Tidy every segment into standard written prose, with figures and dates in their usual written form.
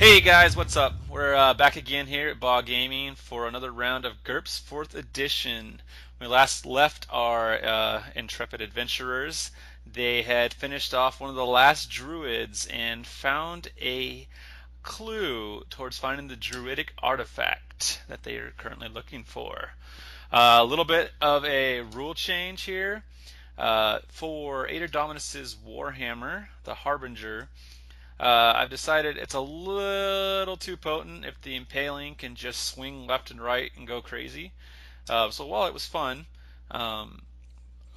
Hey guys, what's up? We're back again here at Bog Gaming for another round of GURPS 4th edition. We last left our intrepid adventurers. They had finished off one of the last druids and found a clue towards finding the druidic artifact that they are currently looking for. A little bit of a rule change here. For Ater Dominus's Warhammer, the Harbinger, I've decided it's a little too potent if the impaling can just swing left and right and go crazy. So while it was fun, um,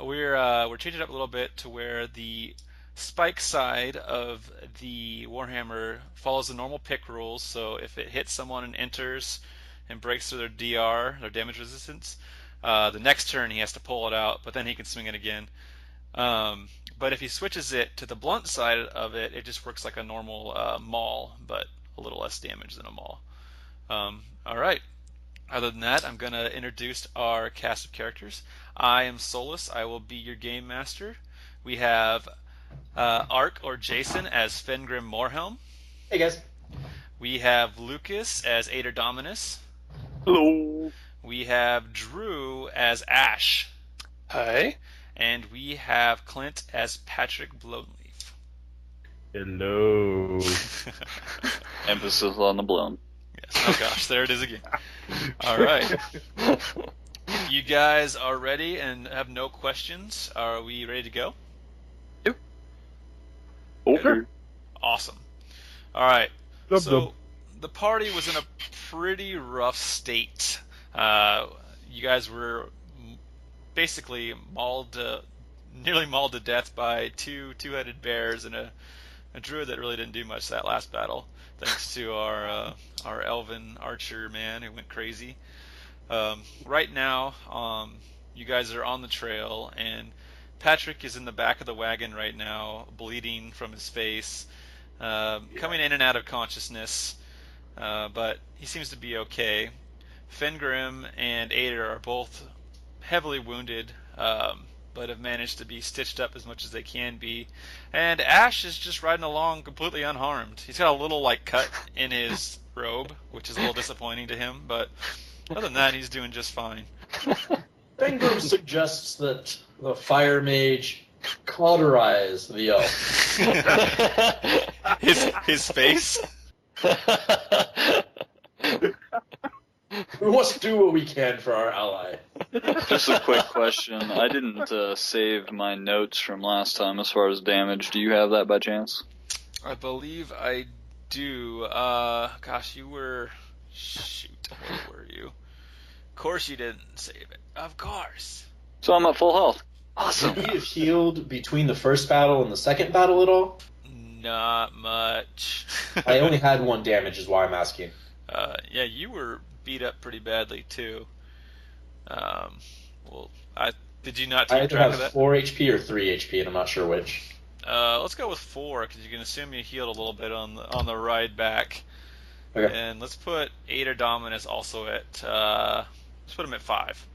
we're changing it up a little bit to where the spike side of the Warhammer follows the normal pick rules. So if it hits someone and enters and breaks through their DR, their damage resistance, the next turn he has to pull it out, but then he can swing it again. But if he switches it to the blunt side of it, it just works like a normal maul, but a little less damage than a maul. All right. Other than that, I'm going to introduce our cast of characters. I am Solus. I will be your game master. We have Ark or Jason as Fengrim Morhelm. Hey guys. We have Lucas as Ater Dominus. Hello. We have Drew as Ash. Hi. And we have Clint as Patrick Blownleaf. Hello. Emphasis on the blown. Yes. Oh gosh, there it is again. All right. If you guys are ready and have no questions, are we ready to go? Yep. Okay. Awesome. All right. Dub, So dub. the party was in a pretty rough state. You guys were basically nearly mauled to death by two-headed bears and a druid that really didn't do much that last battle, thanks to our Elven archer man who went crazy. Right now, you guys are on the trail, and Patrick is in the back of the wagon right now, bleeding from his face, coming in and out of consciousness, but he seems to be okay. Fengrim and Ater are both heavily wounded, but have managed to be stitched up as much as they can be. And Ash is just riding along completely unharmed. He's got a little cut in his robe, which is a little disappointing to him, but other than that, he's doing just fine. Fengrim suggests that the fire mage cauterize the elf. His face. We must do what we can for our ally. Just a quick question. I didn't save my notes from last time as far as damage. Do you have that by chance? I believe I do. Gosh, you were... Shoot, where were you? Of course you didn't save it. Of course. So I'm at full health. Awesome. Did you have healed between the first battle and the second battle at all? Not much. I only had 1 damage, is why I'm asking. Yeah, you were beat up pretty badly too. Did you not I take either track of have that? 4 HP or 3 HP, and I'm not sure which. Let's go with 4 because you can assume you healed a little bit on the ride back. Okay. And let's put Ater Dominus also at let's put him at 5.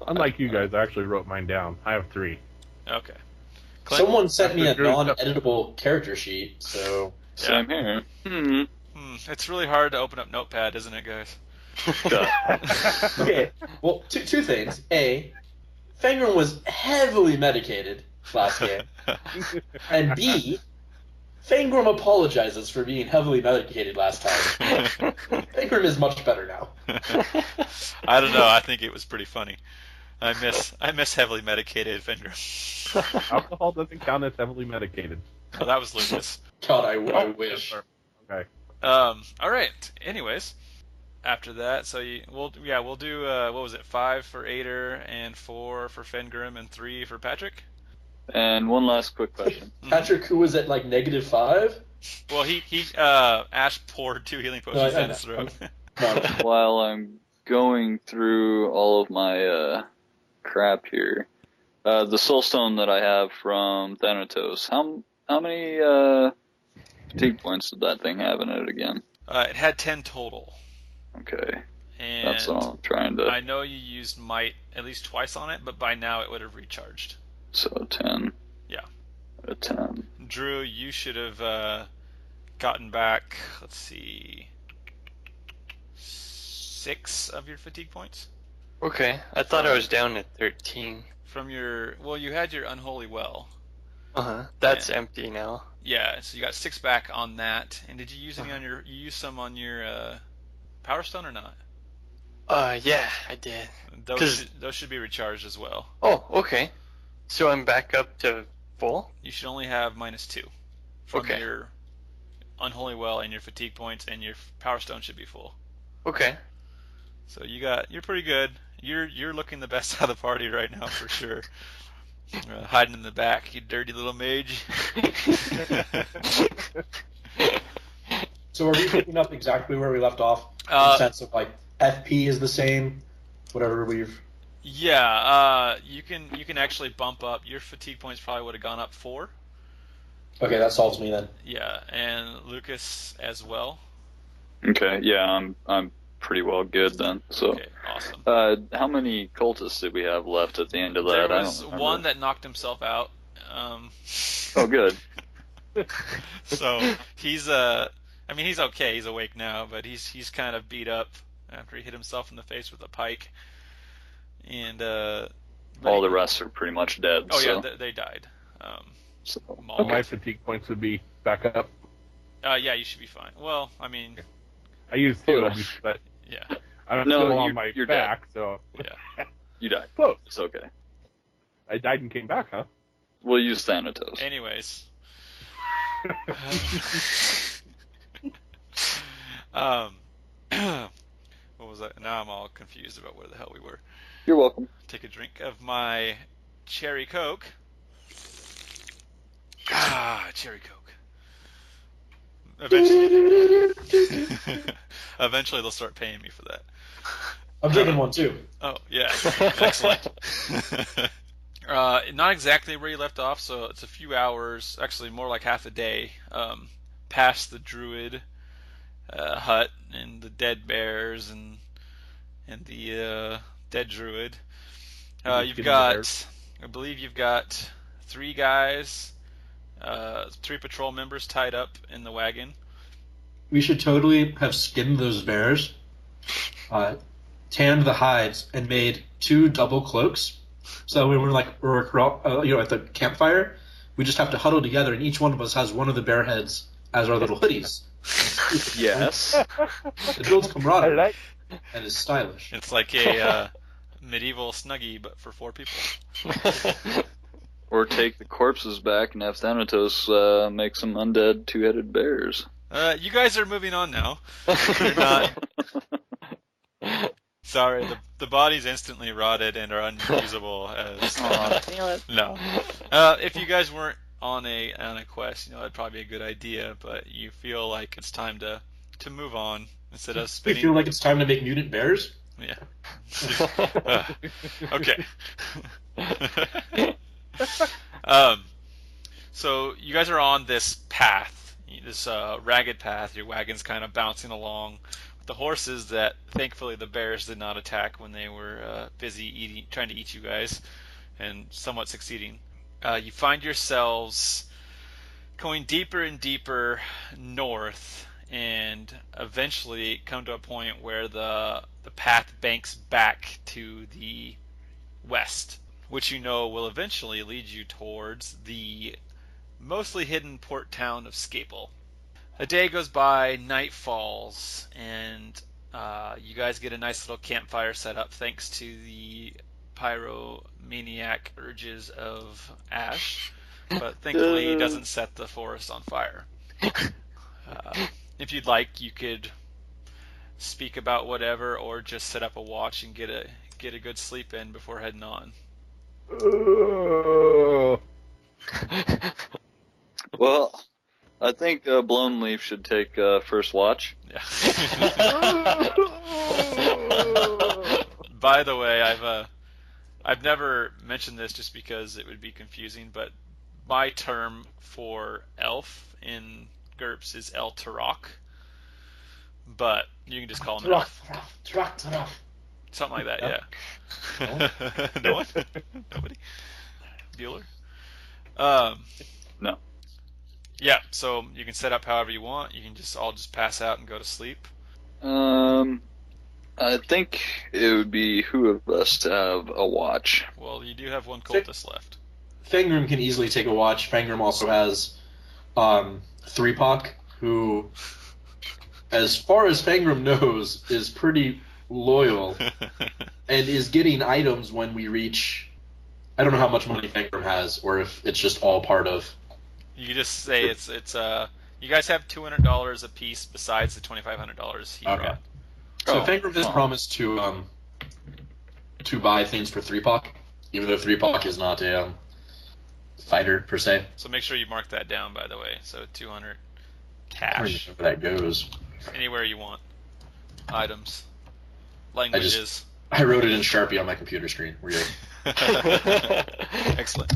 Unlike you guys, I actually wrote mine down. I have 3. Okay. Clint? Someone sent me a After Drew's non-editable character sheet, so... Same here. It's really hard to open up Notepad, isn't it, guys? Okay, well, two things. A, Fengrim was heavily medicated last game. And B, Fengrim apologizes for being heavily medicated last time. Fengrim is much better now. I don't know. I think it was pretty funny. I miss heavily medicated Fengrim. Alcohol doesn't count as heavily medicated. Oh, that was Lucas. God, I wish. Okay. All right. Anyways, after that, so we'll do what was it? 5 for Ater and 4 for Fengrim and 3 for Patrick. And one last quick question. Patrick, who was at -5? Well, Ash poured 2 healing potions down his throat. No. While I'm going through all of my crap here, the soulstone that I have from Thanatos, how many fatigue points did that thing have in it again? It had 10 total. Okay. And That's all I'm trying to... I know you used might at least twice on it, but by now it would have recharged. So 10. Yeah. A 10. Drew, you should have gotten back, let's see, 6 of your fatigue points. Okay, I thought I was down at 13. From your, well, you had your unholy well. That's empty now. Yeah, so you got 6 back on that. And did you use any on your, you used some on your Power Stone or not? Yeah, I did. Those should be recharged as well. Oh, okay. So I'm back up to full? You should only have -2 from your unholy well and your fatigue points, and your Power Stone should be full. Okay. So you're pretty good. You're looking the best out of the party right now for sure. Hiding in the back, you dirty little mage. So are we picking up exactly where we left off? In the sense of like FP is the same, whatever we've. Yeah, you can actually bump up. Your fatigue points probably would have gone up 4. Okay, that solves me then. Yeah, and Lucas as well. Okay, yeah, I'm pretty well good then. So, okay, awesome. How many cultists did we have left at the end of that? There was one that knocked himself out. Oh, good. So he's he's okay. He's awake now, but he's kind of beat up after he hit himself in the face with a pike. And all the rest are pretty much dead. Oh so. yeah, they died. So, my fatigue points would be back up. Yeah, you should be fine. Well, I mean, I used 2, but yeah. I'm still on my back, dead. so yeah. You died. Close. It's okay. I died and came back, huh? We'll use Thanatos. Anyways. What was that? Now I'm all confused about where the hell we were. You're welcome. Take a drink of my cherry Coke. Cherry Coke. Eventually they'll start paying me for that. I'm drinking one too. Oh, yeah. Excellent. Not exactly where you left off, so it's a few hours, actually more like half a day, past the druid hut and the dead bears and the dead druid. You've got, I believe you've got 3 guys, 3 patrol members tied up in the wagon. We should totally have skinned those bears, tanned the hides, and made 2 double cloaks. So when we're at the campfire, we just have to huddle together, and each one of us has one of the bear heads as our little hoodies. Yes. It builds camaraderie and is stylish. It's like a medieval Snuggie, but for 4 people. Or take the corpses back and have Thanatos make some undead 2-headed bears. You guys are moving on now. You're not. Sorry, the bodies instantly rotted and are unusable as. No. If you guys weren't on a quest, that'd probably be a good idea. But you feel like it's time to move on instead of You spinning. feel like it's time to make mutant bears? Yeah. Okay. So you guys are on this path, this ragged path. Your wagon's kind of bouncing along with the horses that, thankfully, the bears did not attack when they were busy trying to eat you guys, and somewhat succeeding. You find yourselves going deeper and deeper north, and eventually come to a point where the path banks back to the west, which will eventually lead you towards the mostly hidden port town of Scaples. A day goes by, night falls, and you guys get a nice little campfire set up thanks to the pyromaniac urges of Ash, but thankfully he doesn't set the forest on fire. If you'd like, you could speak about whatever, or just set up a watch and get a good sleep in before heading on. Well, I think Blownleaf should take first watch. Yeah. By the way, I've never mentioned this just because it would be confusing, but my term for elf in GURPS is El Turok, but you can just call him elf. Turok. Something like that, yeah. No one? Nobody? Bueller? No. Yeah, so you can set up however you want. You can all just pass out and go to sleep. I think it would behoove us to have a watch. Well, you do have one cultist left. Fengrim can easily take a watch. Fengrim also has 3POC, who, as far as Fengrim knows, is pretty loyal and is getting items when we reach. I don't know how much money Fengrim has, or if it's just all part of. You just say it's you guys have $200 a piece besides the $2,500 he Okay. brought. So Fengrim has promised to buy things for 3POC, even though 3POC is not a fighter per se. So make sure you mark that down, by the way. So 200 I don't cash, even know where that goes. anywhere you want. Items, languages. I wrote it in Sharpie on my computer screen. We're good. Excellent.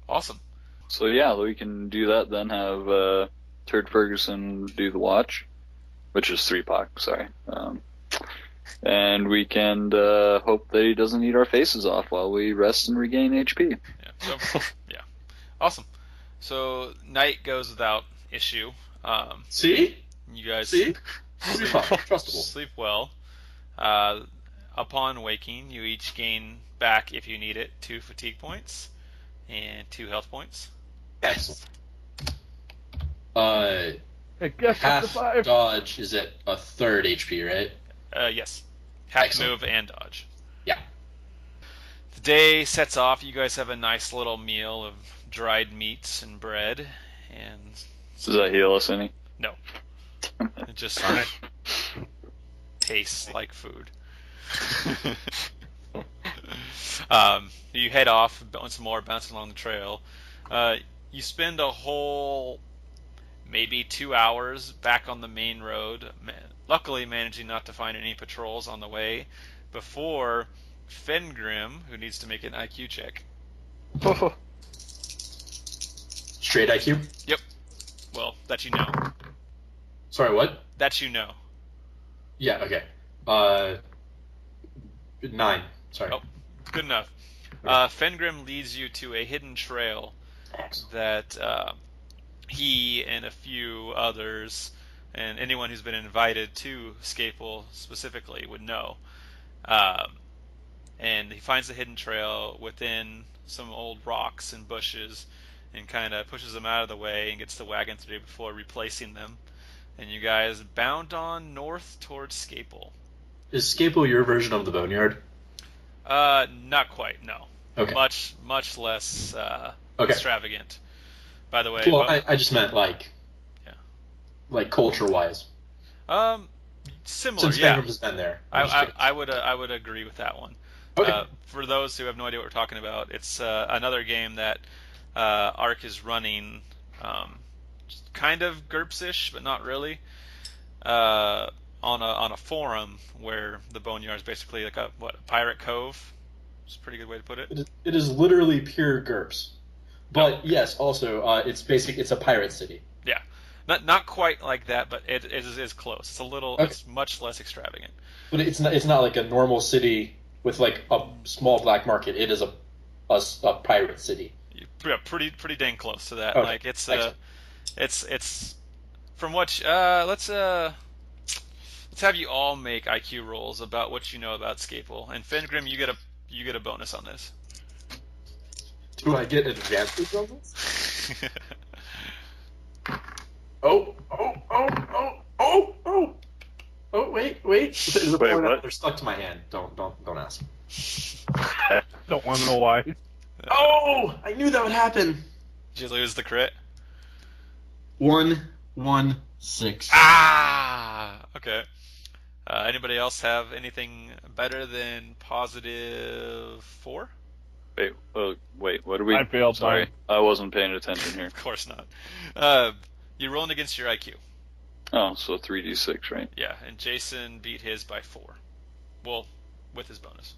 Awesome. So yeah, we can do that. Then have Turd Ferguson do the watch, which is 3POC. Sorry. And we can hope that he doesn't eat our faces off while we rest and regain HP. Yeah. So, yeah. Awesome. So night goes without issue. See? You guys See? 3POC, trustable. sleep well. Upon waking, you each gain back, if you need it, 2 fatigue points and 2 health points. Excellent. Hey, guess Half up to 5. dodge is at a third HP, right? Yes. Half Excellent. move and dodge. Yeah. The day sets off. You guys have a nice little meal of dried meats and bread, and Does that heal us any? no, it just tastes like food. You head off once more, bouncing along the trail. You spend a whole maybe 2 hours back on the main road, luckily managing not to find any patrols on the way, before Fengrim, who needs to make an IQ check. Straight IQ? Yep. Well, that you know. Sorry, what? That you know. Yeah, okay. 9. Sorry. Oh, good enough. Fengrim leads you to a hidden trail Excellent. that he and a few others, and anyone who's been invited to Scaples specifically, would know. And he finds the hidden trail within some old rocks and bushes, and kind of pushes them out of the way and gets the wagon through before replacing them. And you guys bound on north towards Scaples. Is Scaples your version of the Boneyard? Not quite, no. Okay. Much less Okay. extravagant. By the way, Well, I just meant like culture-wise. Similar, Since yeah. Fengrim has been there. I'm just curious. I would agree with that one. Okay. For those who have no idea what we're talking about, it's another game that Ark is running, kind of GURPS-ish, but not really. On a forum where the Boneyard is basically like a pirate cove. It's a pretty good way to put it. It is literally pure GURPS. But yes, also it's a pirate city. Yeah, not quite like that, but it is close. It's a little, Okay. It's much less extravagant. But it's not like a normal city with like a small black market. It is a pirate city. Yeah, pretty dang close to that. Okay. Like it's Excellent. it's from what let's have you all make IQ rolls about what you know about Scaples. And Fengrim, you get a bonus on this. Do I get advantage on this? Oh! Wait! There's a Wait, point what? they're stuck to my hand. Don't ask. Don't want to know why. Oh! I knew that would happen. Did you lose the crit? 1-1-6. Ah! Okay. Anybody else have anything better than +4? Wait, what are we? I failed Sorry, mine. I wasn't paying attention here. Of course not. You're rolling against your IQ. Oh, so 3d6, right? Yeah, and Jason beat his by 4. Well, with his bonus.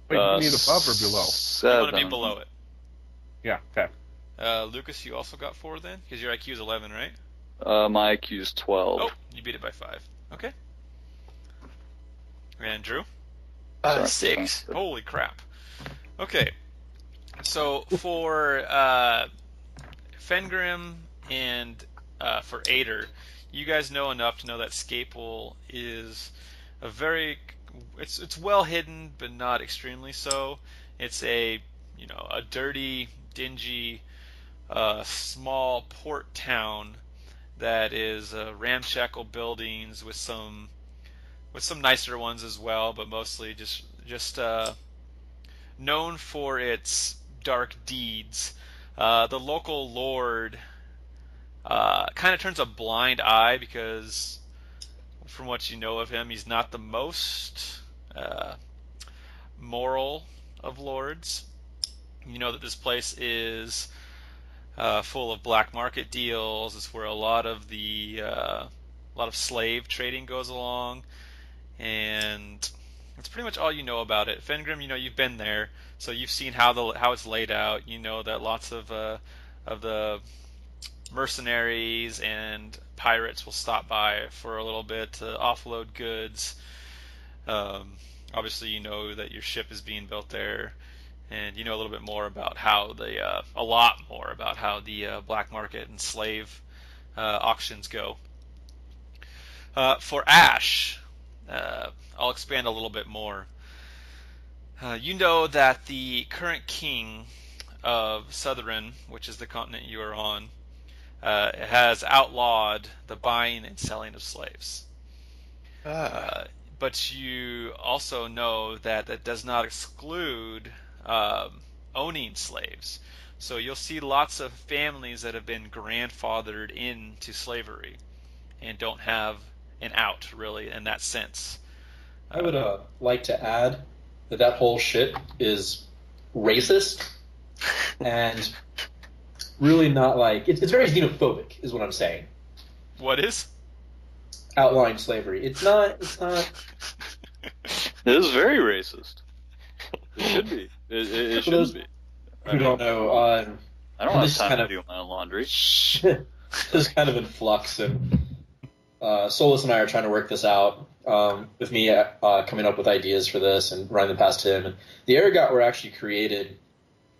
Wait, you need above or below? You want to be 7. below it. Yeah, okay. Lucas, you also got 4 then? Because your IQ is 11, right? My IQ is 12. Oh, you beat it by 5. Okay. And Drew? Sorry. 6. Holy crap. Okay. So for Fengrim and for Ater, you guys know enough to know that Scaples is a very it's well hidden, but not extremely so. It's a a dirty, dingy, small port town that is ramshackle buildings with some nicer ones as well, but mostly just known for its dark deeds. The local lord kind of turns a blind eye because, from what you know of him, he's not the most moral of lords. You know that this place is full of black market deals. It's where a lot of slave trading goes along, and that's pretty much all you know about it. Fengrim, you've been there, so you've seen how it's laid out. You know that lots of the mercenaries and pirates will stop by for a little bit to offload goods. Obviously, you know that your ship is being built there, and you know a little bit more about how a lot more about how the black market and slave auctions go. For Ash, I'll expand a little bit more. You know that the current king of Southern, which is the continent you are on, has outlawed the buying and selling of slaves. But you also know that that does not exclude owning slaves. So you'll see lots of families that have been grandfathered into slavery and don't have an out, really, in that sense. I would like to add that whole shit is racist and really not like... It's very xenophobic, is what I'm saying. What is? Outlawing slavery. It's not... It is very racist. It should be. It should be. Who don't know... I don't have time to do my own laundry. This is kind of in flux, and Solus and I are trying to work this out, with me coming up with ideas for this and running them past him. And the Arogat were actually created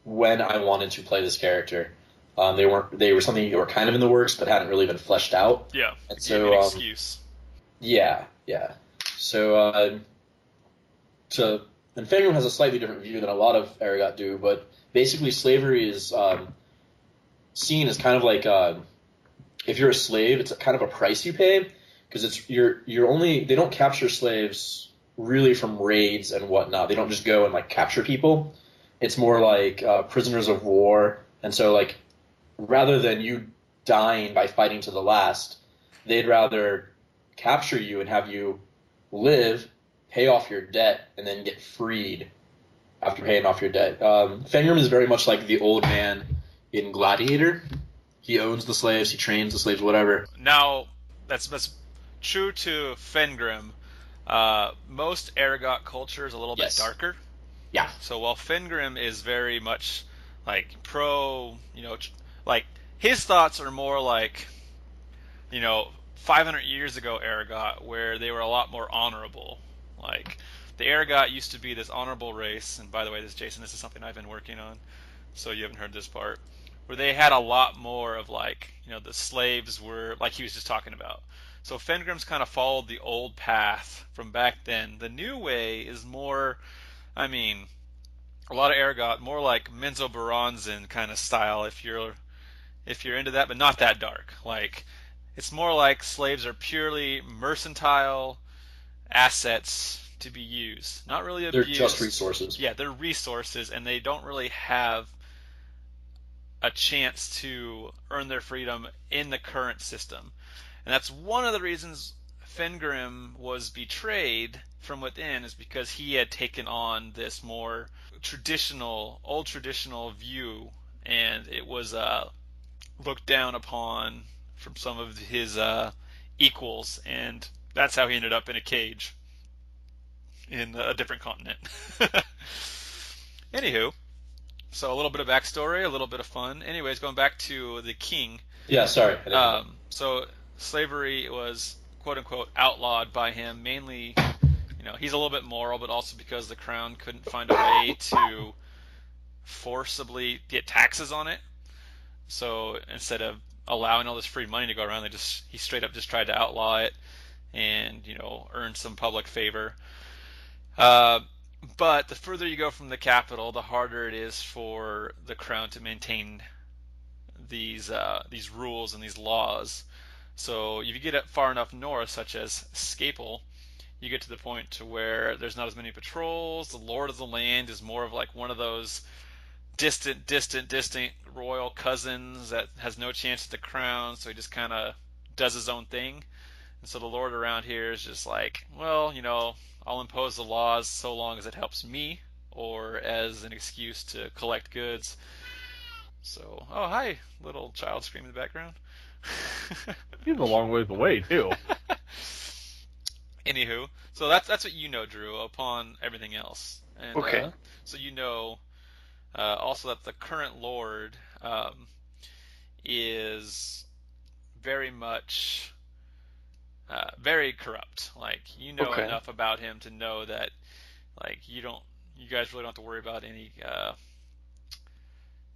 when I wanted to play this character. They were something that were kind of in the works, but hadn't really been fleshed out. Yeah, and so an excuse. Yeah. So, and Fengrim has a slightly different view than a lot of Arogat do, but basically slavery is seen as kind of like if you're a slave, it's kind of a price you pay, because they don't capture slaves really from raids and whatnot. They don't just go and like capture people. It's more like prisoners of war, and so like rather than you dying by fighting to the last, they'd rather capture you and have you live, pay off your debt, and then get freed after paying off your debt. Fengrim is very much like the old man in Gladiator. He owns the slaves, he trains the slaves, whatever. Now, that's true to Fengrim. Most Arogat culture is a little bit darker. Yeah. So while Fengrim is very much like pro, like his thoughts are more like, 500 years ago Arogat, where they were a lot more honorable. Like the Arogat used to be this honorable race, and by the way, Jason, this is something I've been working on, so you haven't heard this part, where they had a lot more of like, the slaves were like he was just talking about. So Fengrim's kind of followed the old path from back then. The new way is more, a lot of Arogat, more like Menzoberranzan kind of style if you're into that, but not that dark. Like it's more like slaves are purely mercantile assets to be used, not really abused. They're just resources. Yeah, they're resources, and they don't really have a chance to earn their freedom in the current system. And that's one of the reasons Fengrim was betrayed from within, is because he had taken on this more old traditional view, and it was looked down upon from some of his equals, and that's how he ended up in a cage in a different continent. Anywho, so a little bit of backstory, a little bit of fun. Anyways, going back to the king. Yeah, sorry. So slavery was quote unquote outlawed by him, mainly, he's a little bit moral, but also because the crown couldn't find a way to forcibly get taxes on it. So instead of allowing all this free money to go around, he straight up just tried to outlaw it and earn some public favor. But the further you go from the capital, the harder it is for the crown to maintain these rules and these laws. So if you get up far enough north, such as Scaples, you get to the point to where there's not as many patrols. The lord of the land is more of like one of those distant royal cousins that has no chance at the crown, so he just kind of does his own thing. And so the lord around here is just like, well, I'll impose the laws so long as it helps me, or as an excuse to collect goods. So, oh, hi, little child screaming in the background. He's a long ways away, too. Anywho, so that's what Drew, upon everything else. And, Okay. So also that the current lord is very much very corrupt. Like, Okay. enough about him to know that, like, you guys really don't have to worry about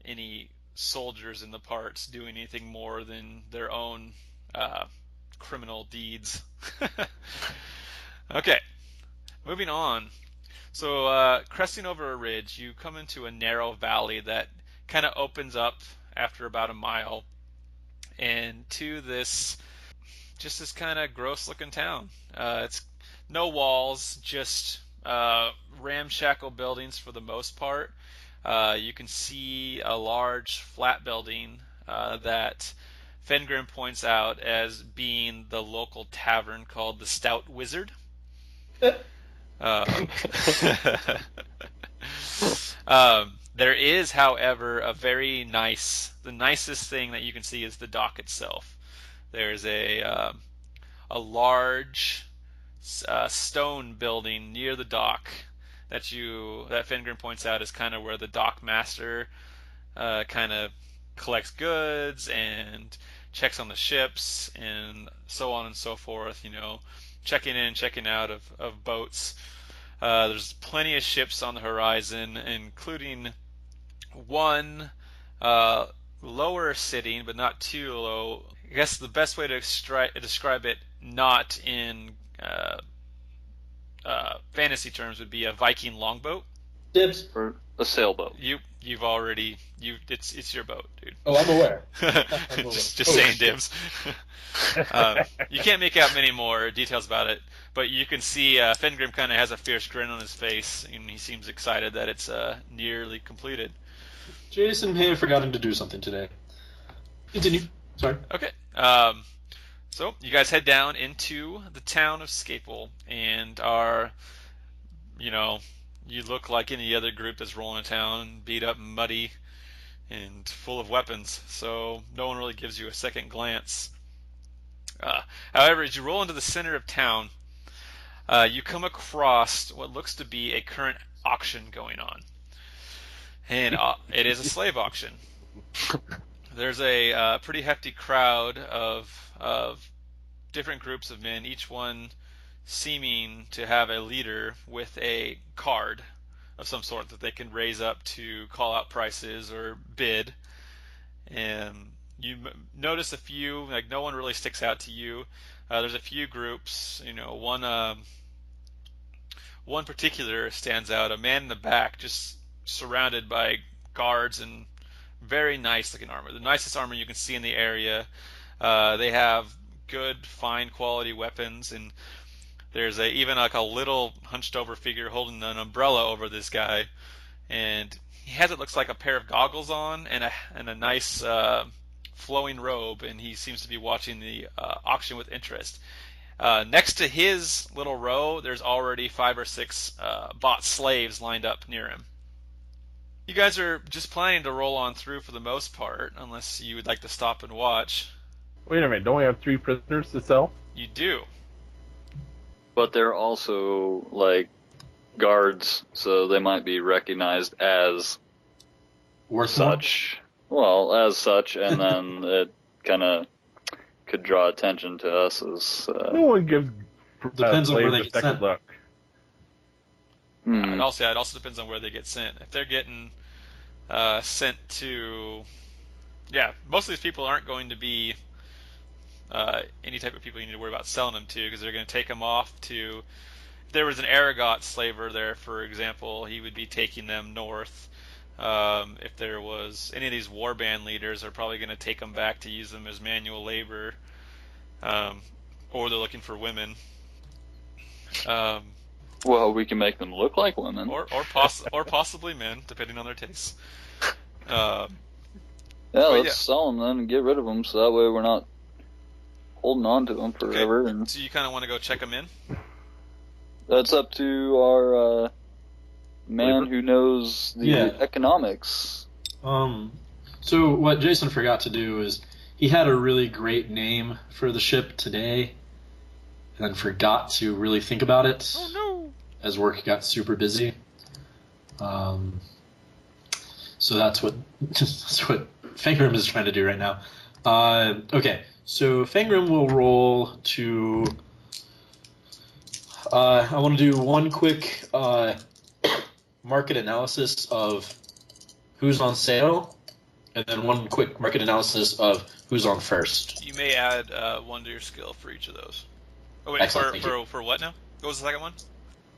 any soldiers in the parts doing anything more than their own criminal deeds. Okay, moving on. So cresting over a ridge, you come into a narrow valley that kind of opens up after about a mile, and to this kind of gross looking town. It's no walls, just ramshackle buildings for the most part. You can see a large flat building that Fengrim points out as being the local tavern called the Stout Wizard. There is, however, the nicest thing that you can see is the dock itself. There's a large stone building near the dock that Fengrim points out is kind of where the dock master kind of collects goods and checks on the ships and so on and so forth. Checking in, checking out of boats. There's plenty of ships on the horizon, including one lower sitting, but not too low. I guess the best way to describe it, not in fantasy terms, would be a Viking longboat. Dibs. Or a sailboat. It's your boat, dude. Oh, I'm aware. just saying dibs. You can't make out many more details about it, but you can see Fengrim kind of has a fierce grin on his face, and he seems excited that it's nearly completed. Jason may have forgotten to do something today. Continue. Sorry. Okay. So you guys head down into the town of Scaples and are, you look like any other group that's rolling a town, beat up, muddy, and full of weapons. So no one really gives you a second glance. However, as you roll into the center of town, you come across what looks to be a current auction going on. And it is a slave auction. There's a pretty hefty crowd of different groups of men, each one seeming to have a leader with a card of some sort that they can raise up to call out prices or bid. And you notice a few, like no one really sticks out to you. There's a few groups, one particular stands out, a man in the back just surrounded by guards and very nice looking armor, the nicest armor you can see in the area. They have good, fine quality weapons, and there's even like a little hunched over figure holding an umbrella over this guy, and he has it looks like a pair of goggles on and a nice flowing robe, and he seems to be watching the auction with interest. Next to his little row, there's already 5 or 6 bought slaves lined up near him. You guys are just planning to roll on through for the most part, unless you would like to stop and watch. Wait a minute, don't we have 3 prisoners to sell? You do. But they're also, like, guards, so they might be recognized as Worth such. Well, as such, and then it kind of could draw attention to us as... No one gives Depends on where they slaves a get second sent. look. It also depends on where they get sent. If they're getting sent to, yeah, most of these people aren't going to be any type of people you need to worry about selling them to, because they're going to take them off to. If there was an Arogat slaver there, for example, he would be taking them north. If there was any of these warband leaders, they're probably going to take them back to use them as manual labor, or they're looking for women. Well, we can make them look like women. Or possibly men, depending on their tastes. Yeah, let's sell them then and get rid of them, so that way we're not holding on to them forever. Okay. And So you kind of want to go check them in? that's up to our man Labor? who knows the economics. So what Jason forgot to do is he had a really great name for the ship today, and then forgot to really think about it. Oh no! As work got super busy. So that's what Fengrim is trying to do right now. Okay, so Fengrim will roll to. I want to do one quick market analysis of who's on sale, and then one quick market analysis of who's on first. You may add 1 to your skill for each of those. Oh wait, Excellent, for what now? What was the second one?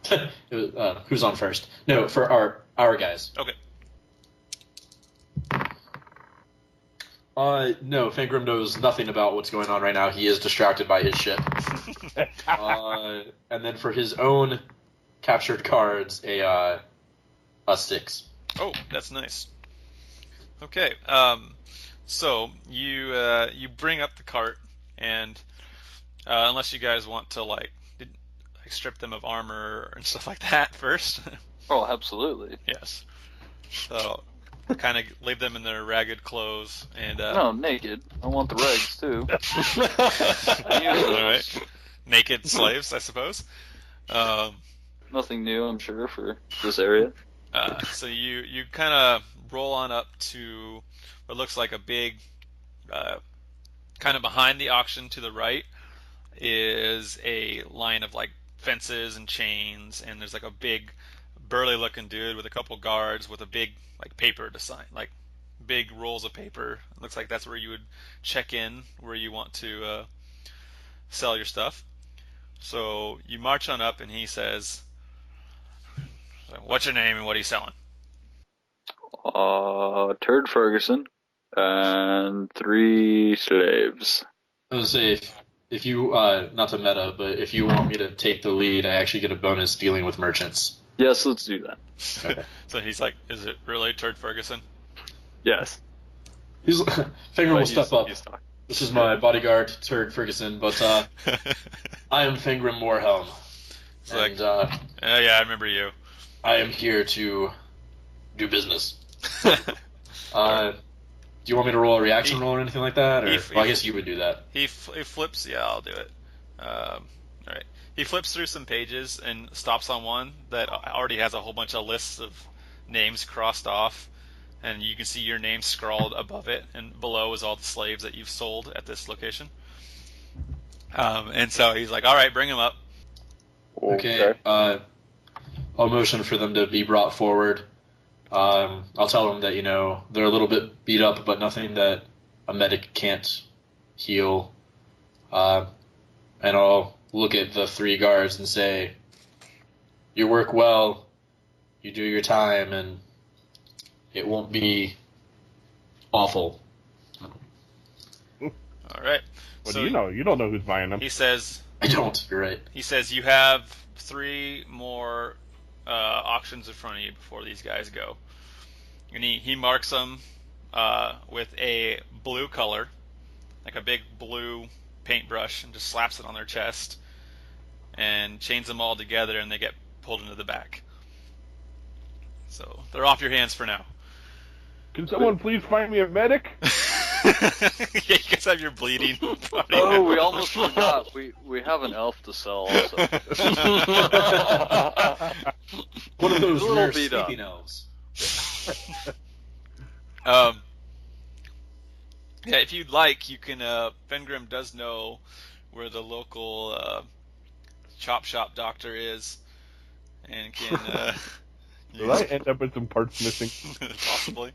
It was, who's on first? No, for our guys. Okay. No, Fengrim knows nothing about what's going on right now. He is distracted by his ship. And then for his own captured cards, a Styx. Oh, that's nice. Okay, so you bring up the cart, and unless you guys want to like strip them of armor and stuff like that first. Oh, absolutely. Yes. So kind of leave them in their ragged clothes and. No, naked. I want the rags too. All right. Naked slaves, I suppose. Nothing new, I'm sure, for this area. So you kind of roll on up to what looks like a big, kind of behind the auction to the right is a line of like fences and chains, and there's like a big burly looking dude with a couple guards with a big like paper to sign, like big rolls of paper. It looks like that's where you would check in, where you want to sell your stuff. So you march on up, and he says, "What's your name and what are you selling?" Turd Ferguson and 3 slaves. I was gonna say, if you, not to meta, but if you want me to take the lead, I actually get a bonus dealing with merchants. Yes, let's do that. Okay. So he's like, "Is it really Turd Ferguson?" Yes. Fengrim will step up. This is my bodyguard, Turd Ferguson, but I am Fengrim Morhelm. It's And like, yeah, I remember you. I am here to do business. Do you want me to roll a reaction roll or anything like that? Or, well, I guess you would do that. He flips. Yeah, I'll do it. All right. He flips through some pages and stops on one that already has a whole bunch of lists of names crossed off, and you can see your name scrawled above it, and below is all the slaves that you've sold at this location. And so he's like, "All right, bring him up." Okay. I'll motion for them to be brought forward. I'll tell them that, they're a little bit beat up, but nothing that a medic can't heal. And I'll look at the 3 guards and say, "You work well, you do your time, and it won't be awful." All right. What So do you know? You don't know who's buying them. He says, I don't, you're right. He says you have 3 more auctions in front of you before these guys go, and he marks them with a blue color, like a big blue paintbrush, and just slaps it on their chest, and chains them all together, and they get pulled into the back. So they're off your hands for now. Can someone please find me a medic? Yeah, you guys have your bleeding party. Oh, we almost forgot. We have an elf to sell also. One of those A little rare beat up. sleeping elves. Yeah, if you'd like, you can. Fengrim does know where the local chop shop doctor is, and can. Will I end up with some parts missing? Possibly.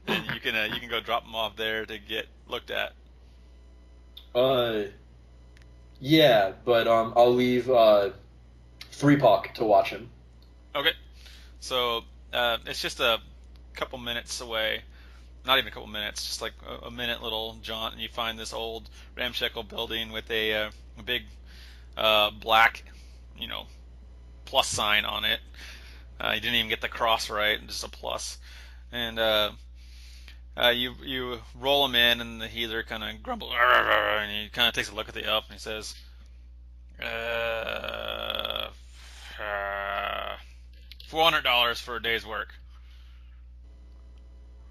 then you can go drop him off there to get looked at. Yeah, but I'll leave 3POC to watch him. Okay. So it's just a couple minutes away. Not even a couple minutes, just like a minute little jaunt, and you find this old ramshackle building with a big black, plus sign on it. You didn't even get the cross right, just a plus. And you roll him in, and the healer kind of grumbles, and he kind of takes a look at the elf, and he says, $400 for a day's work.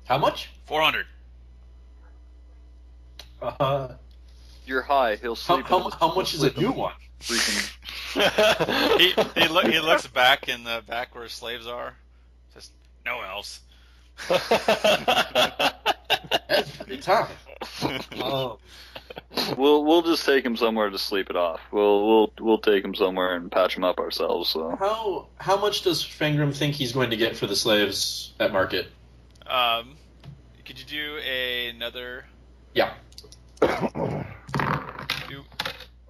How much? 400. You're high. He'll sleep. How much is a new one? Freaking. he looks back in the back where slaves are. Says, no elves. That's pretty tough. We'll just take him somewhere to sleep it off. We'll take him somewhere and patch him up ourselves. So how much does Fengrim think he's going to get for the slaves at market? Could you do another? Yeah.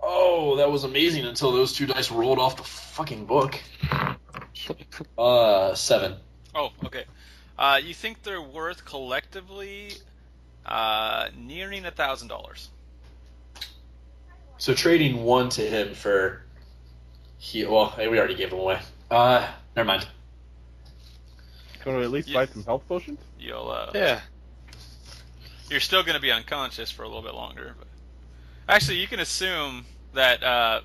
Oh, that was amazing until those 2 dice rolled off the fucking book. 7. Oh, okay. You think they're worth collectively nearing $1,000? So trading 1 to him for we already gave him away. Never mind. Can we at least buy some health potions? Yeah. You're still going to be unconscious for a little bit longer, but actually, you can assume that I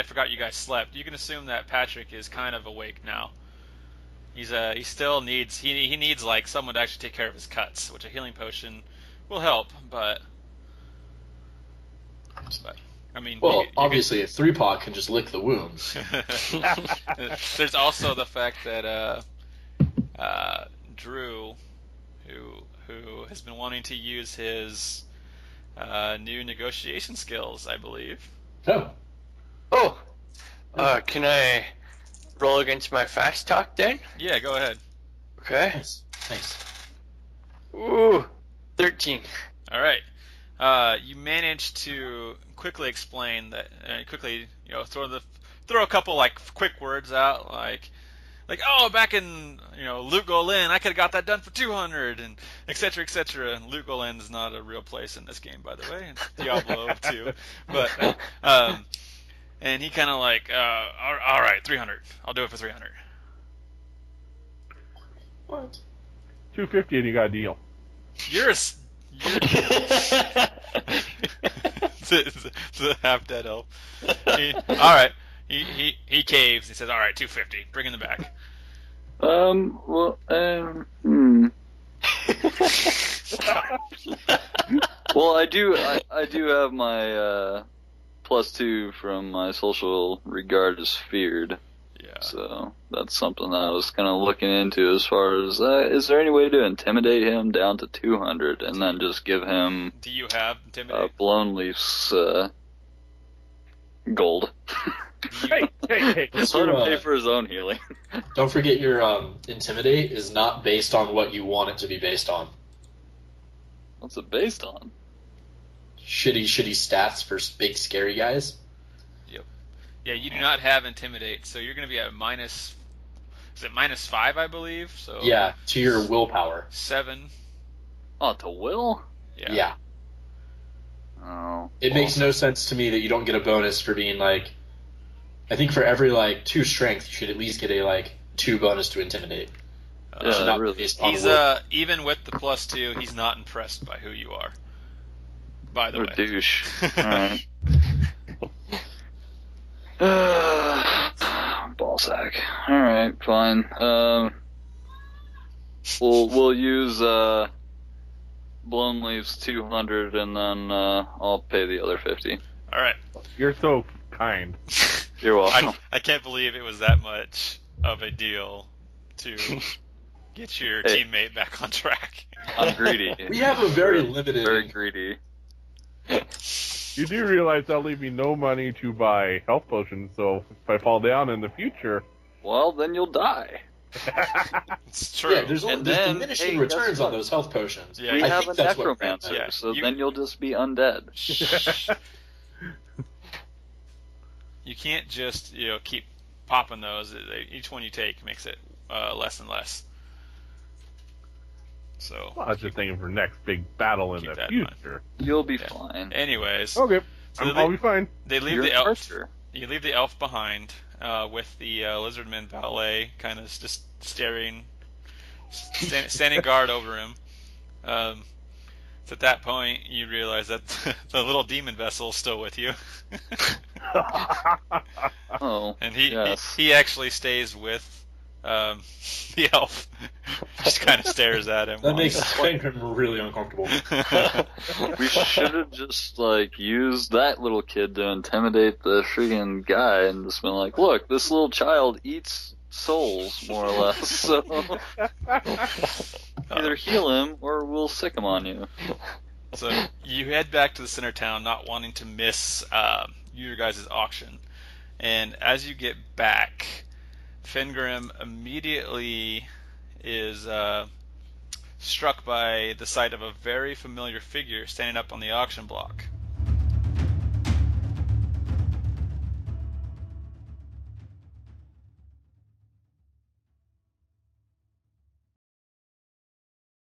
forgot you guys slept. You can assume that Patrick is kind of awake now. He still needs he needs like someone to actually take care of his cuts, which a healing potion will help. But I mean, well, obviously, a 3POC can just lick the wounds. There's also the fact that Drew, who has been wanting to use his new negotiation skills, I believe. Oh. Can I roll against my fast talk then? Yeah, go ahead. Okay. Nice. Ooh, 13. All right. You managed to quickly explain that. Throw a couple like quick words out, like oh, back in Loot Golin, I could have got that done for 200, and etc. etc. And Loot Golin is not a real place in this game, by the way. It's Diablo 2, but and he kind of like, all right, 300. I'll do it for 300. What? 250 and you got a deal. It's a half dead elf. All right. He caves. He says, "All right, 250. Bring in the back." Well, Well, I do have my +2 from my social regard as feared. Yeah. So that's something that I was kind of looking into as far as is there any way to intimidate him down to 200 and then just give him? Do you have intimidate? Blownleaf's gold. Hey. Just let him pay for his own healing. Don't forget your intimidate is not based on what you want it to be based on. What's it based on? Shitty stats for big scary guys. Yep. Yeah, you do not have intimidate, so you're going to be at minus. Is it -5, I believe? So yeah, to your willpower. 7. Oh, to will? Yeah. Oh. It makes no sense to me that you don't get a bonus for being like. I think for every 2 strength, you should at least get a 2 bonus to intimidate. Yeah, not really. based on He's will. even with the +2, he's not impressed by who you are. By the What way. a douche. Alright. Ballsack. Alright, fine. We'll use Blownleaf's 200 and then I'll pay the other 50. All right. You're so kind. You're welcome. I can't believe it was that much of a deal to get your teammate back on track. I'm greedy. We have a very limited. Very greedy. You do realize that'll leave me no money to buy health potions, so if I fall down in the future... Well, then you'll die. It's true. Yeah, there's And there's then, diminishing hey, guess returns on what? those health potions. Yeah, We I have think a that's what Grant necromancer, meant. so you- then you'll just be undead. You can't just keep popping those. Each one you take makes it less and less. So Well, I was just thinking for next big battle in Keep the that in mind. future. You'll be Yeah. fine. anyways, Okay, So I'll be fine. they leave You're the an elf. archer. You leave the elf behind with the lizardman valet kind of just staring, standing guard over him. So at that point, you realize that the little demon vessel is still with you, Oh, and he yes. he actually stays with the elf. Just kind of stares at him. That makes Fengrim really uncomfortable. We should have just used that little kid to intimidate the friggin' guy and just been like, look, this little child eats souls, more or less, so either heal him or we'll sick him on you. So you head back to the center town, not wanting to miss your guys' auction. And as you get back, Fengrim immediately is struck by the sight of a very familiar figure standing up on the auction block.